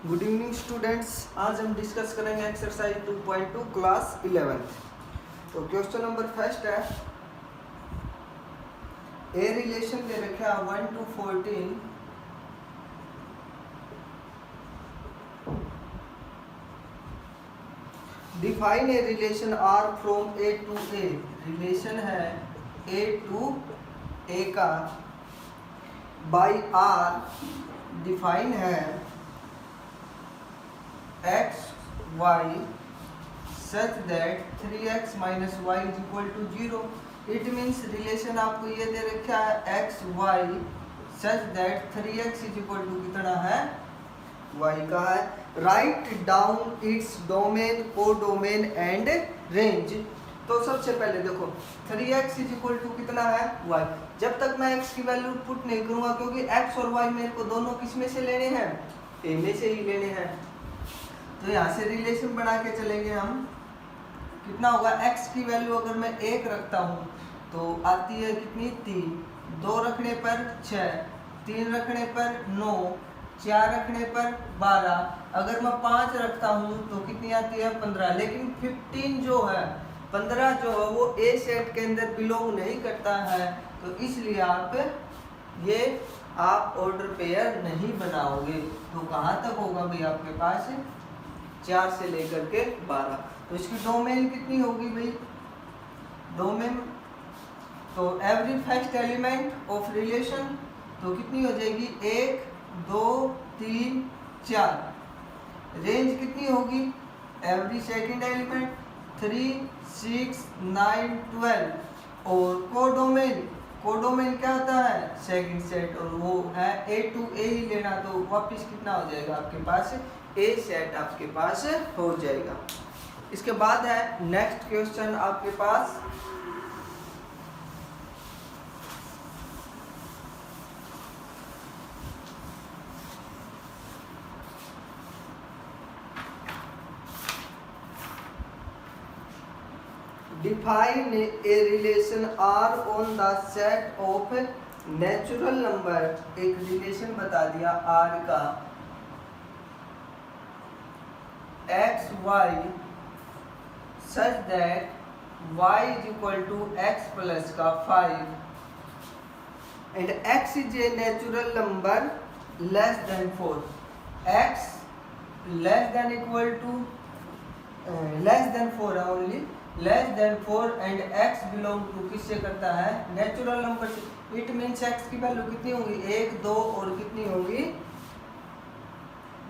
Good evening students. आज हम discuss करेंगे एक्सरसाइज 2.2 क्लास 11th। तो क्वेश्चन नंबर फर्स्ट है, ए रिलेशन दे रखा 1 to 14 define a relation R from A to A. Relation है A to A का by R define है x y such that 3x minus y is equal to 0। It means relation आपको ये दे रखा है x y such that 3x is equal to कितना है y का है। Write down its domain, codomain and range. तो सबसे पहले देखो 3x is equal to कितना है y। जब तक मैं x की वैल्यू पुट नहीं करूंगा, क्योंकि x और y मेरे को दोनों किस में से लेने हैं, a में से ही लेने हैं। तो यहाँ से रिलेशन बना के चलेंगे हम। कितना होगा, x की वैल्यू अगर मैं 1 रखता हूँ तो आती है कितनी 3, 2 रखने पर 6, 3 रखने पर 9, 4 रखने पर 12, अगर मैं 5 रखता हूँ तो कितनी आती है 15। लेकिन 15 जो है 15 जो है वो ए सेट के अंदर बिलोंग नहीं करता है, तो इसलिए आप ऑर्डर पेयर नहीं बनाओगे। तो कहाँ तक होगा भाई आपके पास 4 से लेकर के 12। तो इसकी डोमेन कितनी होगी भाई, डोमेन तो every first element of relation तो कितनी हो जाएगी 1 2 3 4। रेंज कितनी होगी, एवरी सेकंड एलिमेंट 3 6 9 12। और कोडोमेन क्या होता है सेकंड सेट, और वो है ए टू ए ही लेना। तो वापस कितना हो जाएगा आपके पास ए सेट आपके पास हो जाएगा। इसके बाद है नेक्स्ट क्वेश्चन आपके पास, define a relation R on the set of natural number. एक रिलेशन बता दिया आर का x y such that y is equal to x plus का 5 and x is a natural number less than 4। x less than equal to less than 4 है only, less than 4 and x belong to किससे करता है natural number से। It means x की value कितनी होगी 1 2 और कितनी होगी।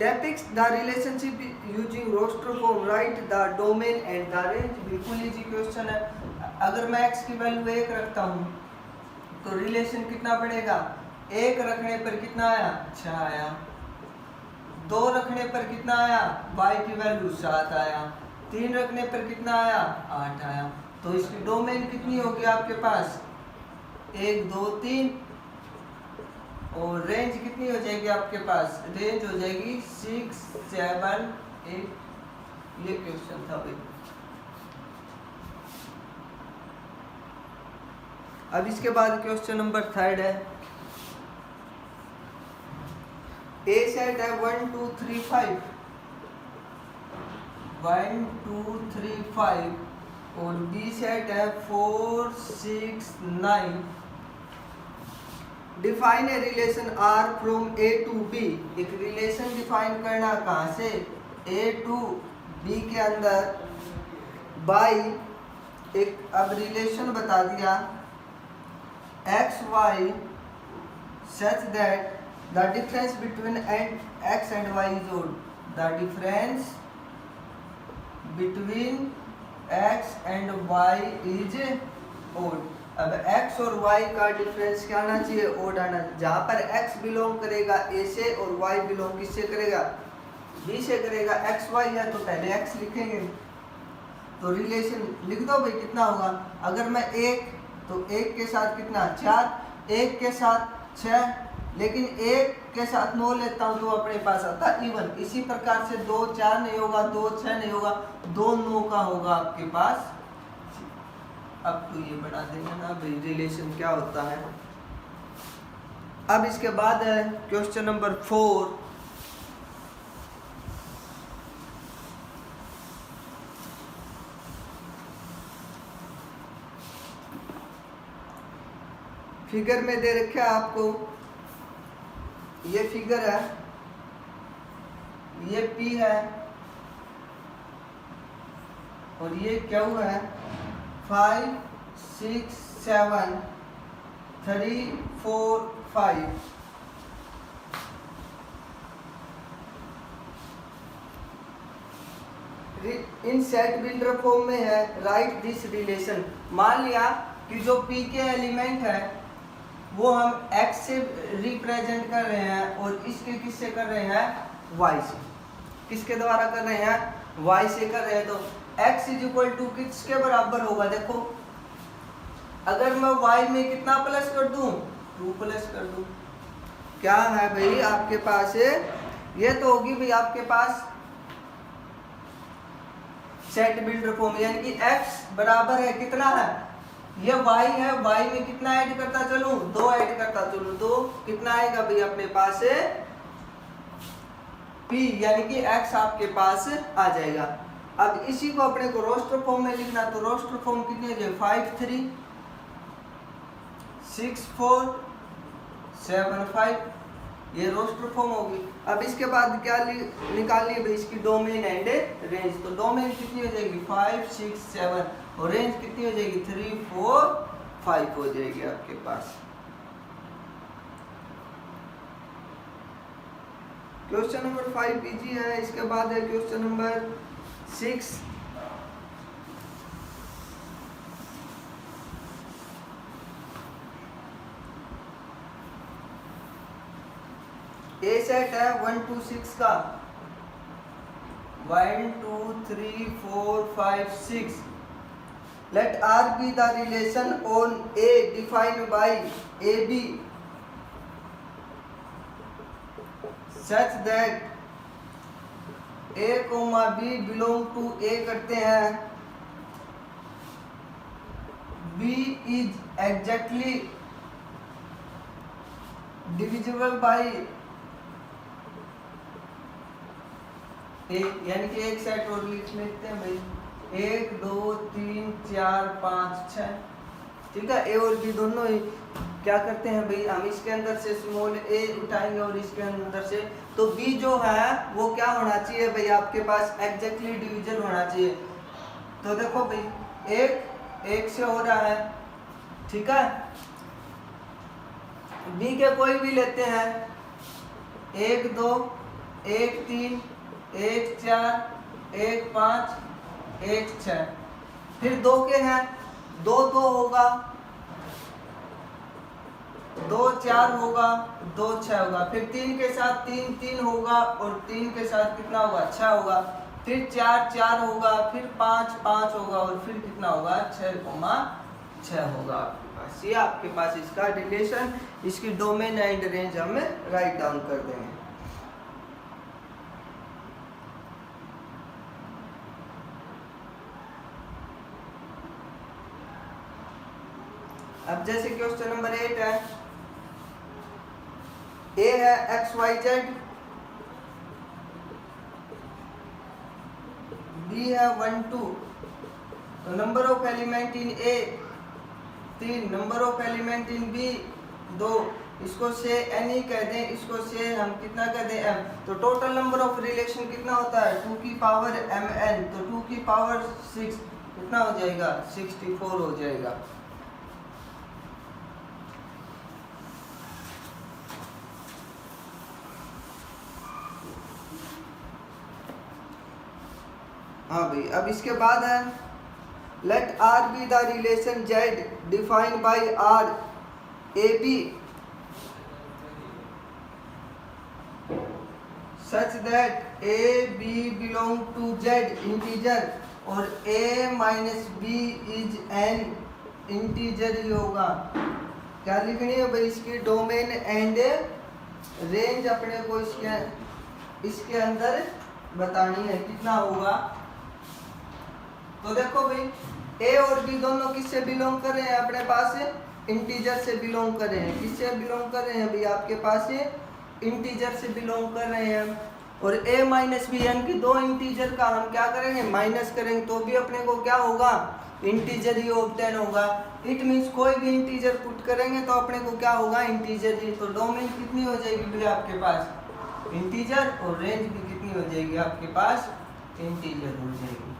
depicts the relationship using roster form, write the domain and the range। बिल्कुल इजी क्वेश्चन है। अगर मैं x की वैल्यू 1 रखता हूँ तो रिलेशन कितना पड़ेगा, 1 रखने पर कितना आया 6 आया, 2 रखने पर कितना आया y की वैल्यू 7 आया, 3 रखने पर कितना आया 8 आया। तो इसकी डोमेन कितनी होगी आपके पास 1 2 3, और रेंज कितनी हो जाएगी आपके पास, रेंज हो जाएगी 6 7 8। ये क्वेश्चन था भाई। अब इसके बाद क्वेश्चन नंबर 3 है, ए सेट है 1 2 3 5 1 2 3 5 और बी सेट है 4 6 9। Define a relation R from A to B. एक रिलेशन डिफाइन करना कहाँ से ए टू बी के अंदर बाई एक, अब रिलेशन बता दिया x y such that the difference between x and y is odd. The difference between x and y is odd. अब x और y का डिफरेंस क्या आना चाहिए ओड आना। जहाँ पर x बिलोंग करेगा a से और y बिलोंग किससे करेगा b से करेगा। x y है तो पहले x लिखेंगे, तो रिलेशन लिख दो भाई कितना होगा। अगर मैं 1 तो 1 के साथ कितना 4, 1 के साथ 6, लेकिन 1 के साथ 9 लेता हूँ तो अपने पास आता इवन। इसी प्रकार से 2 4 नहीं होगा, 2 6 नहीं होगा, 2 9 का होगा आपके पास। अब तो ये बना देंगे ना भाई रिलेशन क्या होता है। अब इसके बाद है क्वेश्चन नंबर 4, फिगर में दे रखा है आपको, ये फिगर है, ये P है और ये Q है। 5 6 7 3 4 5। इन सेट बिल्डर फॉर्म में है, राइट दिस रिलेशन। मान लिया कि जो P के एलिमेंट है वो हम x से रिप्रेजेंट कर रहे हैं और इसके किससे कर रहे हैं, y से। किसके द्वारा कर रहे हैं, y से कर रहे हैं। तो x इज इक्वल टू किसके बराबर होगा, देखो अगर मैं y में कितना प्लस कर दूं, 2 प्लस कर दूं, क्या है भाई आपके पास है, ये तो होगी भाई आपके पास सेट बिल्डर फॉर्म, यानी कि x बराबर है कितना है, ये y है, y में कितना ऐड करता चलूं, 2 ऐड करता चलूं, तो कितना आएगा भाई अपने पास है p, यानी कि x आपके पास आ जाएगा। अब इसी को अपने को रोस्टर फॉर्म में लिखना, तो रोस्टर फॉर्म कितनी हो जाएगी, 5 3 6 4 7 5, ये रोस्टर फॉर्म होगी। अब इसके बाद क्या निकालनी है भाई, इसकी डोमेन एंड रेंज। तो डोमेन कितनी हो जाएगी, 5 6 7 और रेंज कितनी हो जाएगी, 3 4 5 हो जाएगी आपके पास। क्वेश्चन नंबर 5 इजी है। इसके बाद है क्वेश्चन नंबर 6। ए सेट है 1 2 6 का, 1 2 3 4 5 6। Let R be the relation on A defined by AB such that A, B belong to A करते हैं, B is exactly divisible by यानी कि एक सेट और लिख लेते हैं भाई, 1 2 3 4 5 6, ठीक है। ए और बी दोनों ही क्या करते हैं भाई, हम इसके अंदर से स्मॉल a उठाएंगे और इसके अंदर से, तो b जो है वो क्या होना चाहिए भाई आपके पास, एग्जैक्टली डिविजन होना चाहिए। तो देखो भाई एक से हो रहा है, ठीक है, b के कोई भी लेते हैं, 1 2 1 3 1 4 1 5 1 6, फिर 2 के हैं, 2 2 होगा, 2 4 होगा, 2 6 होगा, फिर 3 के साथ 3 3 होगा और 3 के साथ कितना होगा, 6 होगा, फिर 4 4 होगा, फिर 5 5 होगा और फिर कितना होगा, 6,6 होगा आपके पास। ये आपके पास इसका रिलेशन, इसकी डोमेन एंड रेंज हम राइट डाउन कर देंगे। अब जैसे क्वेश्चन नंबर 8 है, ए है XYZ, बी है 1 2, तो number of element in A 3, number of element in B 2, इसको से n ही कह दें, इसको से हम कितना कह दें m, तो टोटल नंबर ऑफ रिलेशन कितना होता है 2 की पावर mn, तो 2 की पावर 6 कितना हो जाएगा, 64 हो जाएगा। हाँ भाई, अब इसके बाद है let R be the relation Z defined by R a b such that a b belong to Z integer और a minus b is an integer ही होगा। क्या लिखनी है भाई, इसकी डोमेन एंड रेंज अपने को इसके अंदर बतानी है, कितना होगा। तो देखो भाई ए और बी दोनों किससे बिलोंग कर रहे हैं, अपने पास इंटीजर से बिलोंग कर रहे हैं। किससे बिलोंग कर रहे हैं भाई, आपके पास इंटीजर से बिलोंग कर रहे हैं। और a माइनस बी यानी कि दो इंटीजर का हम क्या करेंगे माइनस करेंगे तो भी अपने को क्या होगा इंटीजर ही ऑब्टेन होगा। इट मीन्स कोई भी इंटीजर पुट करेंगे तो अपने को क्या होगा इंटीजर ही। तो डोमेन कितनी हो जाएगी भैया आपके पास इंटीजर और रेंज भी कितनी हो जाएगी आपके पास इंटीजर हो जाएगी।